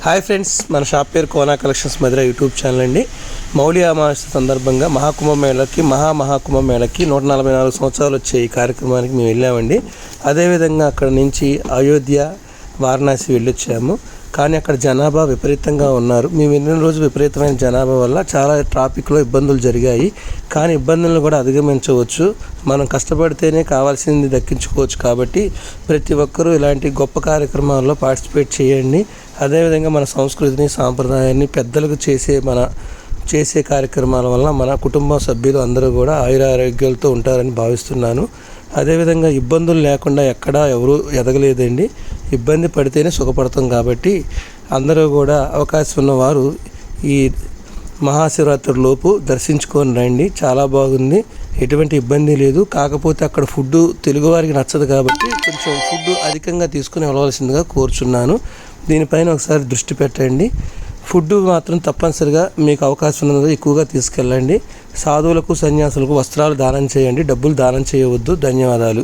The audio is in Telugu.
హాయ్ ఫ్రెండ్స్, మన షాప్ పేరు కోనా కలెక్షన్స్ మధుర యూట్యూబ్ ఛానల్ అండి. మౌలి అమావాస్య సందర్భంగా మహాకుంభమేళకి 144 సంవత్సరాలు వచ్చే ఈ కార్యక్రమానికి మేము వెళ్ళామండి. అదేవిధంగా అక్కడ నుంచి అయోధ్య, వారణాసి వెళ్ళొచ్చాము. కానీ అక్కడ జనాభా విపరీతంగా ఉన్నారు. మేము వెళ్ళిన రోజు విపరీతమైన జనాభా వల్ల చాలా ట్రాఫిక్లో ఇబ్బందులు జరిగాయి. కానీ ఇబ్బందులను కూడా అధిగమించవచ్చు. మనం కష్టపడితేనే కావాల్సింది దక్కించుకోవచ్చు. కాబట్టి ప్రతి ఒక్కరూ ఇలాంటి గొప్ప కార్యక్రమాల్లో పార్టిసిపేట్ చేయండి. అదేవిధంగా మన సంస్కృతిని, సాంప్రదాయాన్ని పెద్దలకు చేసే కార్యక్రమాల వల్ల మన కుటుంబ సభ్యులు అందరూ కూడా ఆయురారోగ్యాలతో ఉంటారని భావిస్తున్నాను. అదేవిధంగా ఇబ్బందులు లేకుండా ఎక్కడా ఎవరు ఎదగలేదండి. ఇబ్బంది పడితేనే సుఖపడతాం. కాబట్టి అందరూ కూడా అవకాశం ఉన్నవారు ఈ మహాశివరాత్రి లోపు దర్శించుకొని రండి. చాలా బాగుంది, ఎటువంటి ఇబ్బంది లేదు. కాకపోతే అక్కడ ఫుడ్ తెలుగువారికి నచ్చదు కాబట్టి కొంచెం ఫుడ్ అధికంగా తీసుకుని వెళ్ళవలసిందిగా కోరుచున్నాను. దీనిపైన ఒకసారి దృష్టి పెట్టండి. ఫుడ్ మాత్రం తప్పనిసరిగా మీకు అవకాశం ఉన్నది ఎక్కువగా తీసుకెళ్ళండి. సాధువులకు, సన్యాసులకు వస్త్రాలు దానం చేయండి, డబ్బులు దానం చేయవద్దు. ధన్యవాదాలు.